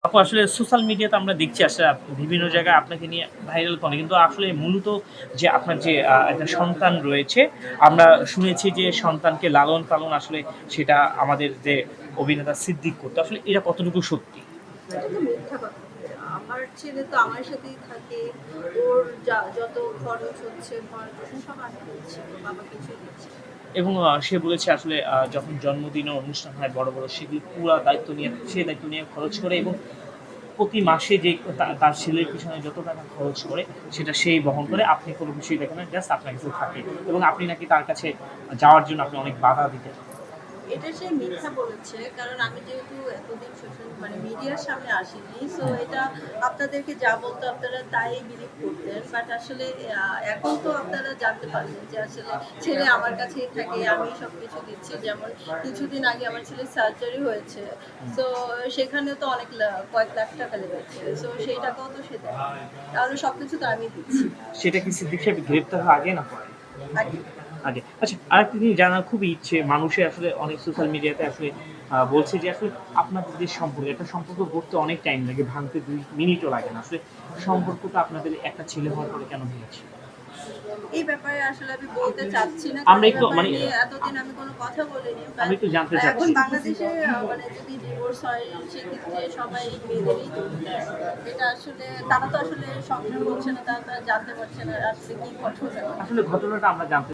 আপু আসলে সোশ্যাল মিডিয়াতে আমরা দেখছি আসলে বিভিন্ন জায়গায় আপনাকে নিয়ে ভাইরাল করে। কিন্তু আসলে মূলত যে আপনার যে একটা সন্তান রয়েছে, আমরা শুনেছি যে সন্তানকে লালন-পালন আসলে সেটা আমাদের যে অভিনেতা সিদ্দিক করতো। আসলে এটা কতটুকু সত্যি? এটা তো মিথ্যা কথা ভাইয়া। আমার ছেলে তো আমার সাথেই থাকে। ওর যত খরচ হচ্ছে, ভরণ-পোষণ সব আমি দিচ্ছি। ওর বাবা কিছুই দিচ্ছে না। এবং সে বলেছে আসলে যখন জন্মদিনের অনুষ্ঠান হয় বড়, বড় সেগুলো পুরা দায়িত্ব নিয়ে সে দায়িত্ব নিয়ে খরচ করে এবং প্রতি মাসে যে তার ছেলের পিছনে যত টাকা খরচ করে সেটা সেই বহন করে। আপনি কোনো কিছুই দেখেন না। জাস্ট আপনার কাছে থাকে। এবং আপনি নাকি তার কাছে যাওয়ার জন্য আপনি অনেক বাধা দিতেন। এটা সে মিথ্যা বলেছে। কারণ আমি যেহেতু এতদিন সোশ্যাল মিডিয়ার সামনে আসিনি। সো এটা আপনাদেরকে যা বলতো আপনারা তাই বিলিভ করতেন। বাট আসলে এখন তো আপনারা জানতে পারলেন যে আসলে ছেলে আমার কাছেই থাকে। আমি সবকিছু দিচ্ছি। যেমন কিছুদিন আগে আমার ছেলের সার্জারি হয়েছে। হুম। সো সেখানেও তো অনেক কয়েক লাখ টাকা লেগেছে। সো সেই টাকাও তো সে দেয়। তাহলে সবকিছু তো আমি দিচ্ছি। সেটা কি সিদ্দিক সাহেব গ্রেপ্তার হওয়ার আগে না পরে? আগে আগে। আচ্ছা আরেকটা জিনিস জানার খুবই ইচ্ছে মানুষের আসলে অনেক সোশ্যাল মিডিয়াতে আসলে বলছে যে আসলে আপনাদের যে সম্পর্ক, একটা সম্পর্ক গড়তে অনেক টাইম লাগে, ভাঙতে ২ মিনিটও লাগে না। আসলে সম্পর্কটা আপনাদের একটা ছেলে হওয়ার পরে কেন ভেঙেছে? এই ব্যাপারে আসলে আমি বলতে চাচ্ছি না। কারণ আমরা এই একটু ব্যাপারে মানে নিয়ে এতদিন আমি কোনো কথা বলিনি। আমি বাট একটু জানতে এখন চাচ্ছি। বাংলাদেশে মানে যদি ডিভোর্স হয় সেক্ষেত্রে সবাই মেয়েদেরই দোষ দেয়। এটা আসলে তারা তো আসলে সংসার করছে না, তারা তো আর জানতে পারছে না আসলে কি ঘটনা। আসলে ঘটনাটা আমরা জানতে